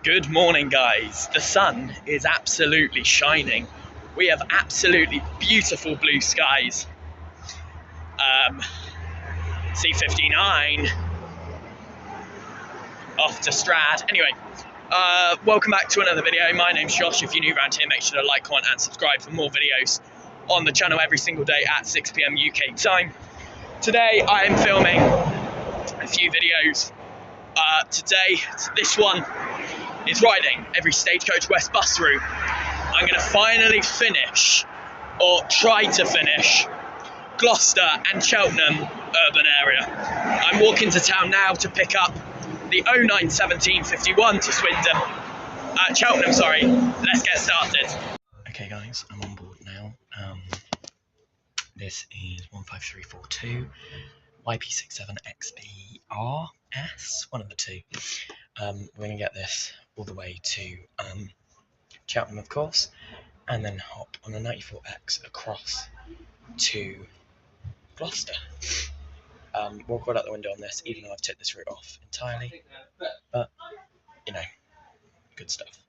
Good morning, guys. The sun is absolutely shining. We have absolutely beautiful blue skies. C59 off to Strad. Anyway, welcome back to another video. My name's Josh. If you're new around here, make sure to like, comment and subscribe for more videos on the channel every single day at 6 PM UK time. Today I am filming a few videos. Today, this one is riding every Stagecoach West bus route. I'm going to finally finish, or try to finish, Gloucester and Cheltenham urban area. I'm walking to town now to pick up the 091751 to Swindon. Cheltenham, sorry. Let's get started. Okay guys, I'm on board now. This is 15342. YP67XBRS, one of the two. We're going to get this all the way to Cheltenham, of course, and then hop on a 94X across to Gloucester. Walk right out the window on this, even though I've ticked this route off entirely, but, you know, good stuff.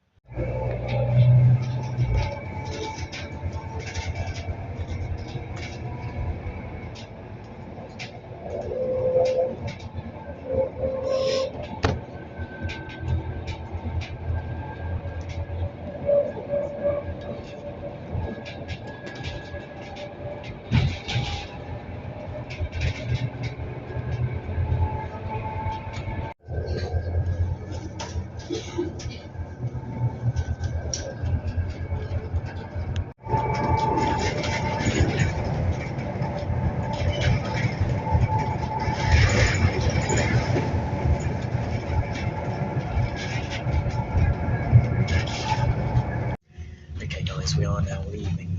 We are now leaving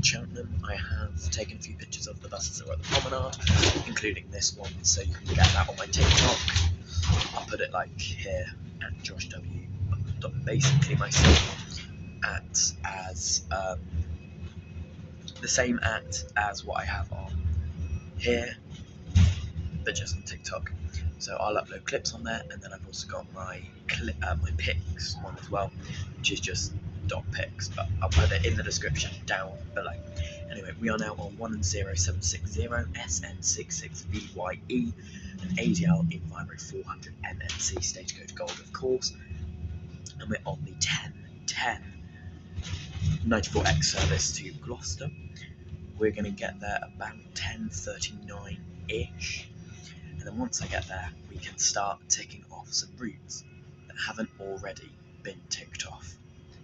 Cheltenham. I have taken a few pictures of the buses that were at the promenade, including this one, so you can get that on my TikTok. I'll put it like here at Josh W. Basically myself as the same as what I have on here, but just on TikTok. So I'll upload clips on there, and then I've also got my my pics one as well, which is just .pics, but I'll put it in the description down below. Anyway, we are now on 10760 SN66VYE, an ADL in Vibro 400 MNC Stagecoach Gold, of course, and we're on the 1010 94X service to Gloucester. We're going to get there about 10:39-ish, and then once I get there, we can start ticking off some routes that haven't already been ticked off.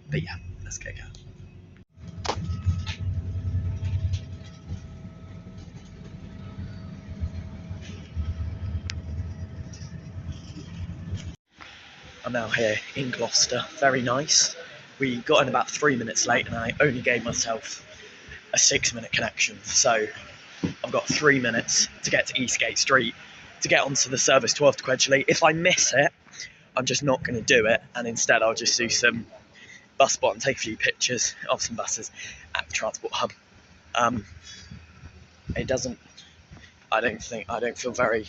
But yeah, let's get going. I'm now here in Gloucester, very nice. We got in about 3 minutes late, and I only gave myself a 6-minute connection. So I've got 3 minutes to get to Eastgate Street to get onto the service 12 to Quedgeley. If I miss it, I'm just not going to do it, and instead I'll just do some bus spot and take a few pictures of some buses at the transport hub. I don't feel very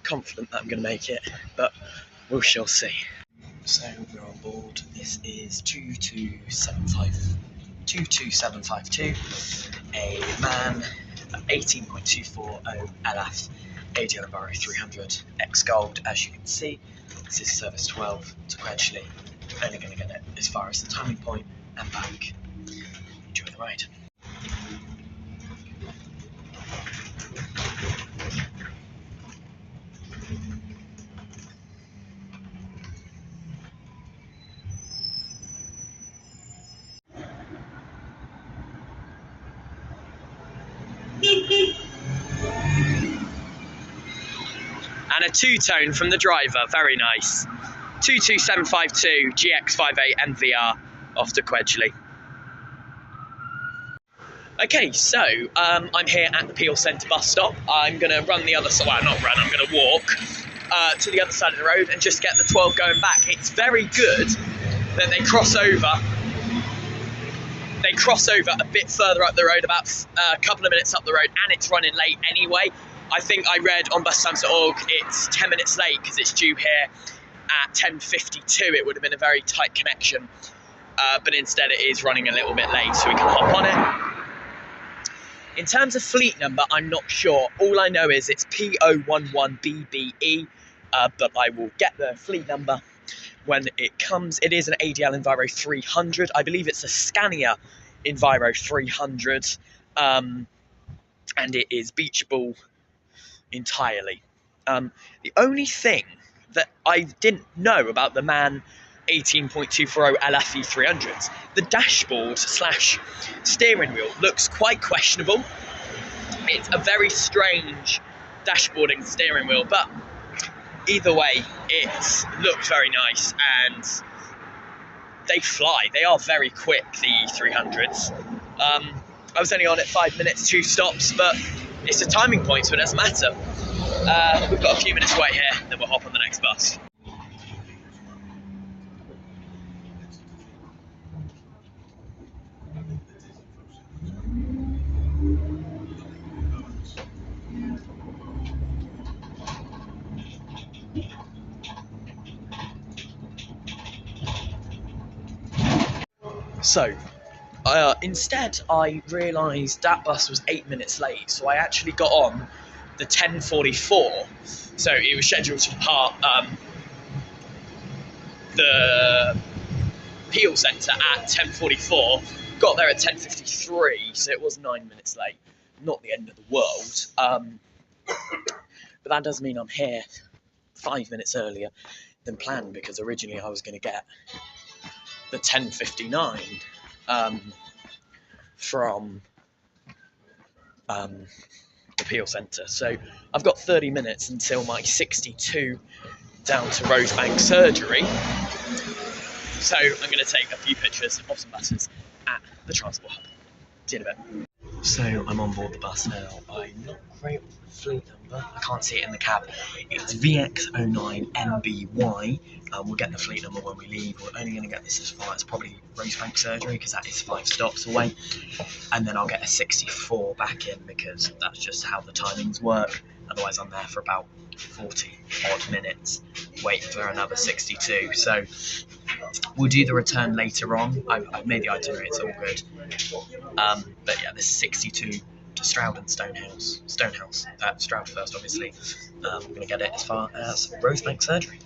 confident that I'm going to make it, but we shall see. So we're on board. This is 22752, a MAN 18.240 LF ADL Barrow 300 X Gold. As you can see, this is service 12 to Quedgeley. Only going to get it as far as the turning point and back. Enjoy the ride. And a two-tone from the driver, very nice. 22752 GX58 MVR off to Quedgeley. Okay, so I'm here at the Peel Centre bus stop. I'm going to run the other side, well, not run, I'm going to walk to the other side of the road and just get the 12 going back. It's very good that they cross over a bit further up the road, about a couple of minutes up the road, and it's running late anyway. I think I read on bustimes.org it's 10 minutes late because it's due here at 10:52, it would have been a very tight connection, but instead it is running a little bit late, so we can hop on it. In terms of fleet number, I'm not sure. All I know is it's P011BBE, but I will get the fleet number when it comes. It is an ADL Enviro 300. I believe it's a Scania Enviro 300, and it is beach ball entirely. The only thing that I didn't know about the MAN 18.240 LFE 300s, the dashboard slash steering wheel looks quite questionable. It's a very strange dashboarding steering wheel, but either way, it looks very nice and they fly. They are very quick, the 300s. I was only on it 5 minutes, 2 stops, but it's a timing point, so it doesn't matter. We've got a few minutes to wait here, then we'll hop on the next bus. So, instead, I realised that bus was 8 minutes late, so I actually got on the 10:44. So it was scheduled to depart the Peel Centre at 10:44. Got there at 10:53, so it was 9 minutes late. Not the end of the world, but that does mean I'm here 5 minutes earlier than planned, because originally I was going to get the 10:59 from the Peel Centre. So I've got 30 minutes until my 62 down to Rosebank surgery. So I'm going to take a few pictures of some buses at the transport hub. See you in a bit. So I'm on board the bus now. I'm not great with the fleet number. I can't see it in the cab. It's VX09MBY. We'll get the fleet number when we leave. We're only going to get this as far as probably Rosebank surgery, because that is 5 stops away. And then I'll get a 64 back in, because that's just how the timings work. Otherwise I'm there for about 40 odd minutes waiting for another 62. So we'll do the return later on. I've made the itinerary, it's all good. But yeah, this is 62 to Stroud and Stonehouse. Stroud first, obviously. I'm going to get it as far as Rosebank surgery.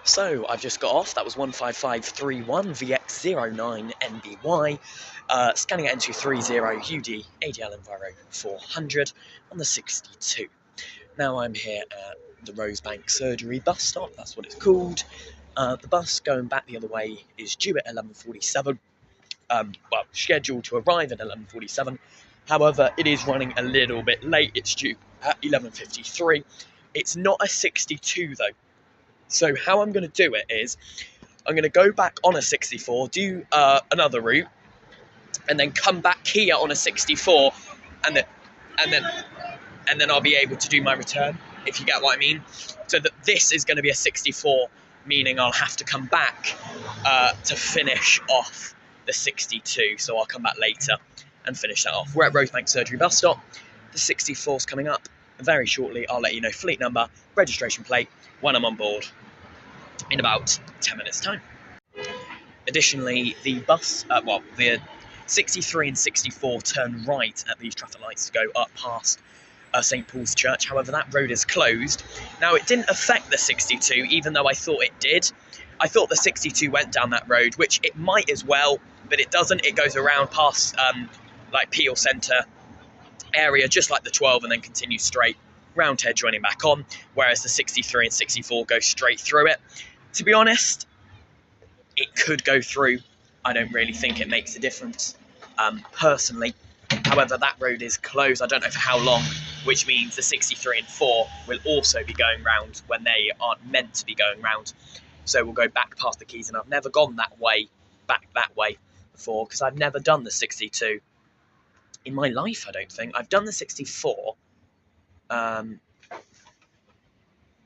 So I've just got off. That was 15531 VX09NBY, Scania N230 UD ADL Enviro 400 on the 62. Now I'm here at the Rosebank surgery bus stop. That's what it's called. The bus going back the other way is due at 11:47. Well, scheduled to arrive at 11:47. However, it is running a little bit late. It's due at 11:53. It's not a 62 though. So how I'm going to do it is I'm going to go back on a 64, do another route, and then come back here on a 64, and then I'll be able to do my return, if you get what I mean. So that this is going to be a 64, meaning I'll have to come back to finish off the 62. So I'll come back later and finish that off. We're at Rosebank Surgery bus stop. The 64's coming up very shortly. I'll let you know fleet number, registration plate when I'm on board in about 10 minutes time. Additionally, the bus, the 63 and 64 turn right at these traffic lights to go up past St Paul's Church. However, that road is closed. Now, it didn't affect the 62, even though I thought it did. I thought the 62 went down that road, which it might as well, but it doesn't. It goes around past like Peel Centre area, just like the 12, and then continues straight round here joining back on, whereas the 63 and 64 go straight through it. To be honest, it could go through. I don't really think it makes a difference, personally. However, that road is closed, I don't know for how long, which means the 63 and 4 will also be going round when they aren't meant to be going round. So we'll go back past the Quays, and I've never gone that way back that way before, because I've never done the 62 in my life, I don't think. I've done the 64.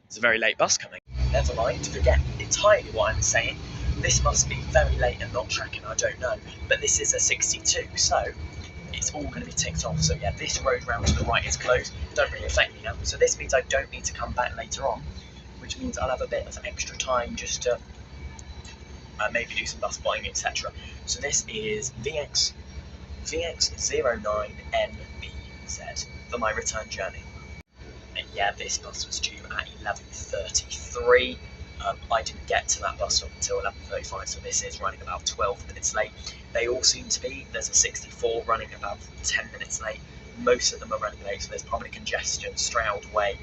It's a very late bus coming. Never mind, forget entirely what I'm saying. This must be very late and not tracking, I don't know. But this is a 62, so it's all going to be ticked off. So yeah, this road round to the right is closed. Don't really affect me now. So this means I don't need to come back later on, which means I'll have a bit of extra time just to maybe do some bus buying, etc. So this is VX09NBZ for my return journey. And yeah, this bus was due at 11:33. I didn't get to that bus stop until 11:35, so this is running about 12 minutes late. They all seem to be. There's a 64 running about 10 minutes late. Most of them are running late, so there's probably congestion, Stroud Way,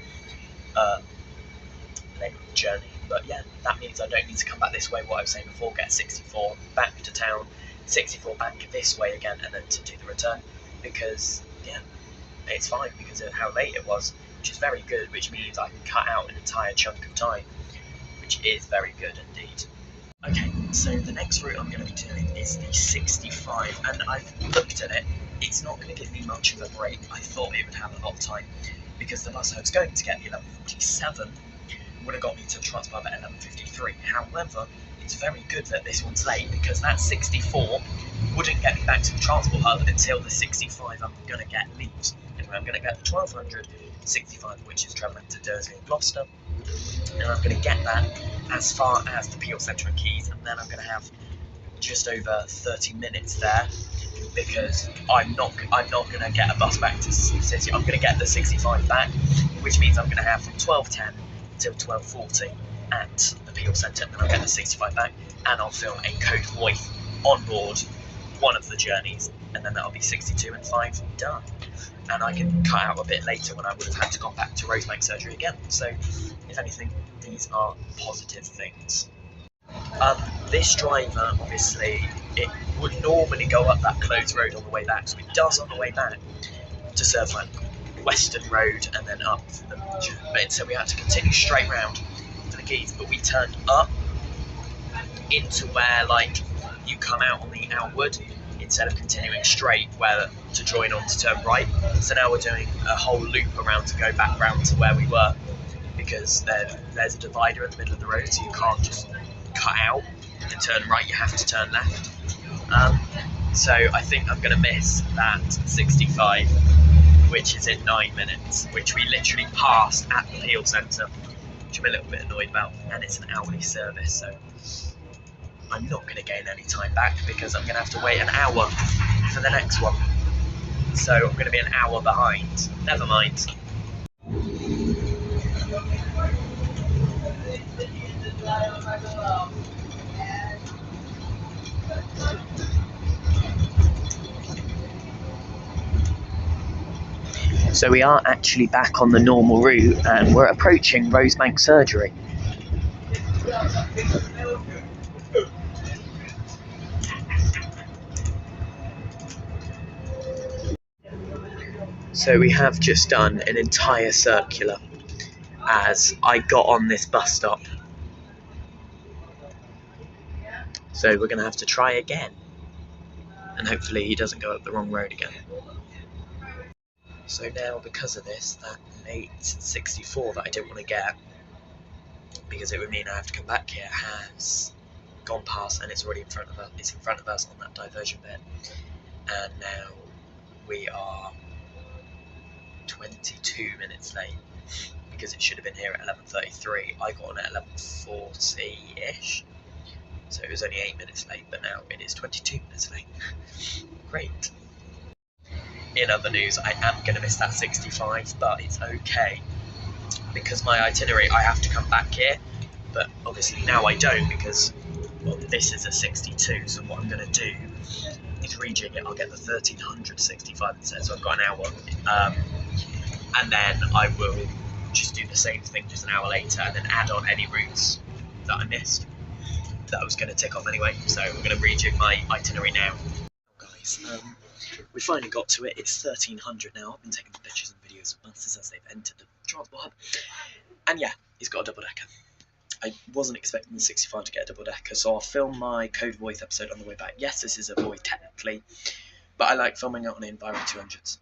late on the journey. But yeah, that means I don't need to come back this way, what I was saying before, get 64 back to town, 64 back this way again, and then to do the return, because yeah, it's fine because of how late it was, which is very good, which means I can cut out an entire chunk of time, which is very good indeed. Okay, so the next route I'm going to be doing is the 65, and I've looked at it. It's not going to give me much of a break. I thought it would have a lot of time, because the bus I was going to get, the 11:47, would have got me to the Transport Hub at 11:53. However, it's very good that this one's late, because that 64 wouldn't get me back to the Transport Hub until the 65 I'm going to get leaves. Anyway, I'm going to get the 1200 65, which is travelling to Dursley and Gloucester, and I'm going to get that as far as the Peel Centre and Keys, and then I'm going to have just over 30 minutes there, because I'm not going to get a bus back to City. I'm going to get the 65 back, which means I'm going to have from 12:10 until 12:40 at the Peel Centre, and I'll get the 65 back, and I'll film a code voice on board one of the journeys, and then that'll be 62 and 5 done. And I can cut out a bit later when I would have had to go back to Rosebank surgery again. So, if anything, these are positive things. This driver, obviously, it would normally go up that closed road on the way back, so it does on the way back to serve like Western Road and then up for the but so we had to continue straight round to the Keys, but we turned up into where like you come out on the outward instead of continuing straight where to join on to turn right. So now we're doing a whole loop around to go back round to where we were, because there's a divider in the middle of the road, so you can't just cut out and turn right, you have to turn left. So I think I'm going to miss that 65, which is in 9 minutes, which we literally passed at the Peel Centre, which I'm a little bit annoyed about, and it's an hourly service, so I'm not going to gain any time back, because I'm going to have to wait an hour for the next one. So I'm going to be an hour behind. Never mind. So we are actually back on the normal route, and we're approaching Rosebank surgery. So we have just done an entire circular as I got on this bus stop. So we're going to have to try again, and hopefully he doesn't go up the wrong road again. So now, because of this, that late 64 that I didn't want to get, because it would mean I have to come back here, has gone past, and it's already in front of us. It's in front of us on that diversion bit, and now we are 22 minutes late, because it should have been here at 11:33. I got on at 11:40-ish, so it was only 8 minutes late, but now it is 22 minutes late. Great. In other news, I am going to miss that 65, but it's okay, because my itinerary, I have to come back here, but obviously now I don't, because well, this is a 62, so what I'm going to do is rejig it. I'll get the 1365 instead, so I've got an hour, and then I will just do the same thing just an hour later, and then add on any routes that I missed that I was going to tick off anyway. So I'm going to rejig my itinerary now. Guys, we finally got to it. It's 1300 now. I've been taking pictures and videos of buses as they've entered the Transport Hub, and yeah, it's got a double decker. I wasn't expecting the 65 to get a double decker, so I'll film my Code Voice episode on the way back. Yes, this is a Void technically, but I like filming it on Enviro 200s.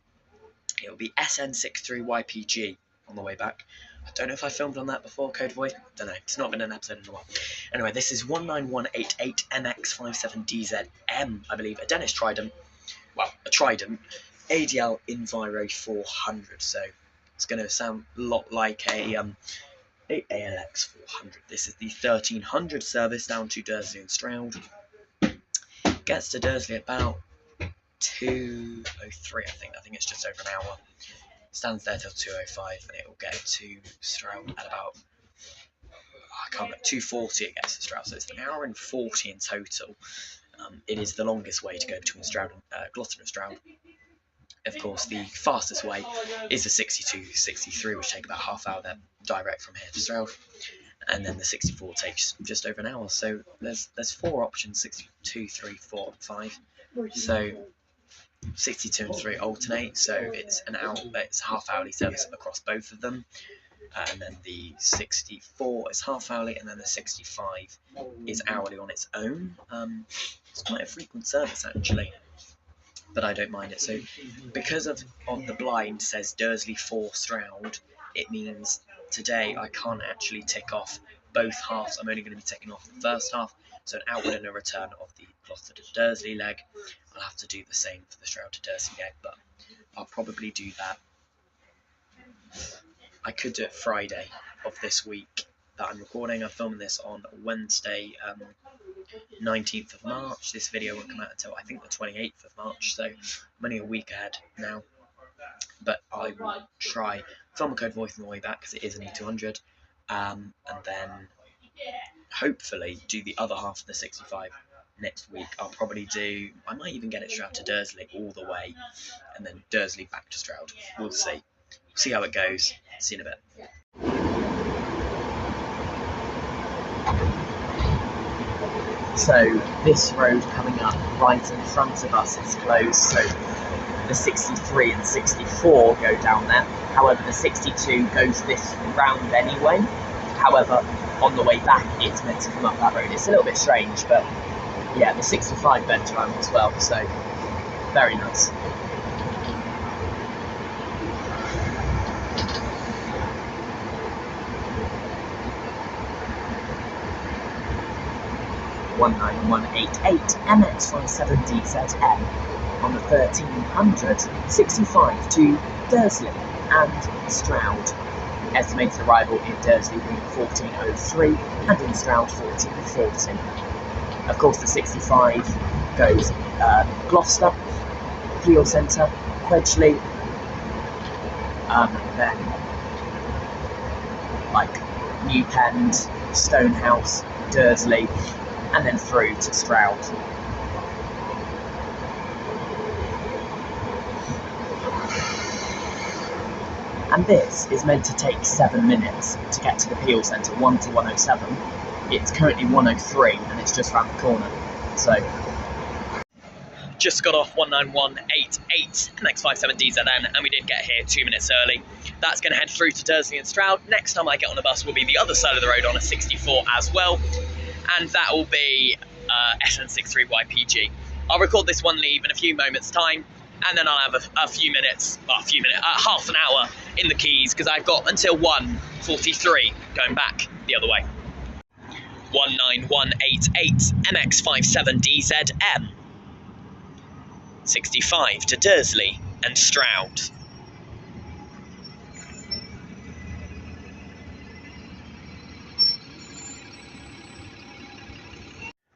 It'll be SN63YPG on the way back. I don't know if I filmed on that before, Code Void. Don't know. It's not been an episode in a while. Anyway, this is 19188 MX57DZM, I believe. A Dennis Trident. Well, a Trident. ADL Enviro 400. So it's going to sound a lot like a ALX 400. This is the 1300 service down to Dursley and Stroud. Gets to Dursley about 2:03, I think. I think it's just over an hour. Stands there till 2:05, and it will get to Stroud at about, I can't remember, 2:40 it gets to Stroud, so it's an hour and 40 in total. It is the longest way to go between Stroud and Gloucester and Stroud. Of course, the fastest way is the 62-63, which take about half hour then direct from here to Stroud, and then the 64 takes just over an hour. So there's 4 options: 62, 3, 4, and 5. So 62 and 3 alternate, so it's an hour, it's half hourly service across both of them, and then the 64 is half hourly, and then the 65 is hourly on its own. It's quite a frequent service actually, but I don't mind it. So because of the blind says Dursley 4 Stroud, it means today I can't actually tick off both halves. I'm only going to be ticking off the first half, so an outward and a return of the Gloucester to Dursley leg. I'll have to do the same for the Stroud to Dursley leg, but I'll probably do that. I could do it Friday of this week that I'm recording. I'm filming this on Wednesday, 19th of March. This video won't come out until I think the 28th of March, so I'm only a week ahead now. But I will try film a Code Voice on the way back because it is an E200, and then hopefully do the other half of the 65 next week. I might even get it Stroud to Dursley all the way, and then Dursley back to Stroud. We'll see. See how it goes. See you in a bit. So this road coming up right in front of us is closed, so the 63 and 64 go down there. However, the 62 goes this round anyway. However, on the way back, it's meant to come up that road. It's a little bit strange, but yeah, the 65 bent around as well, so very nice. (19188) MX57DZM on the 1300 65 to Dursley and Stroud. Estimated arrival in Dursley being 14:03 and in Stroud 14:40. Of course, the 65 goes Gloucester, Peel Centre, Quedgeley, then like New Pend, Stonehouse, Dursley, and then through to Stroud. And this is meant to take 7 minutes to get to the Peel Centre, 1 to 107. It's currently 1:03 and it's just round the corner. So just got off 19188 MX57DZN, and we did get here 2 minutes early. That's going to head through to Dursley and Stroud. Next time I get on a bus will be the other side of the road on a 64 as well, and that will be SN63YPG. I'll record this one leave in a few moments time, and then I'll have half an hour in the Keys, because I've got until 1:43 going back the other way. 19188 MX57DZM 65 to Dursley and Stroud.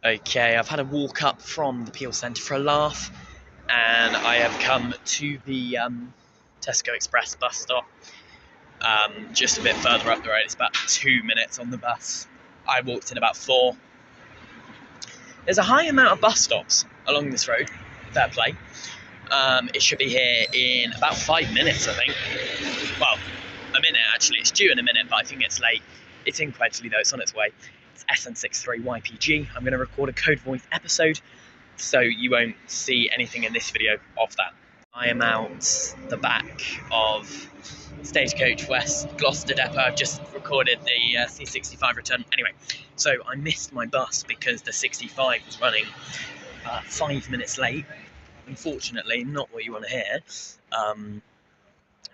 Okay, I've had a walk up from the Peel Centre for a laugh, and I have come to the Tesco Express bus stop, just a bit further up the road. It's about 2 minutes on the bus. I walked in about 4. There's a high amount of bus stops along this road, fair play. It should be here in about 5 minutes, I think. Well, a minute actually, it's due in a minute, but I think it's late. It's in Quedgeley though, it's on its way. It's SN63YPG. I'm going to record a Code Voice episode, so you won't see anything in this video of that. I am out the back of Stagecoach West Gloucester Depot. I've just recorded the C65 return. Anyway, so I missed my bus because the 65 was running 5 minutes late. Unfortunately, not what you want to hear.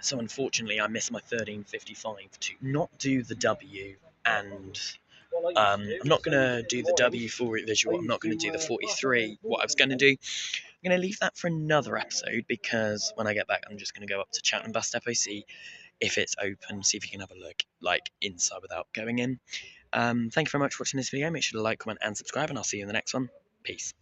So unfortunately, I missed my 13:55 to not do the W, and I'm not going to do the W full route visual. I'm not going to do the 43. What I was going to do, I'm going to leave that for another episode, because when I get back, I'm just going to go up to Cheltenham Bus Depot, see if it's open, see if you can have a look like inside without going in. Thank you very much for watching this video. Make sure to like, comment, and subscribe, and I'll see you in the next one. Peace.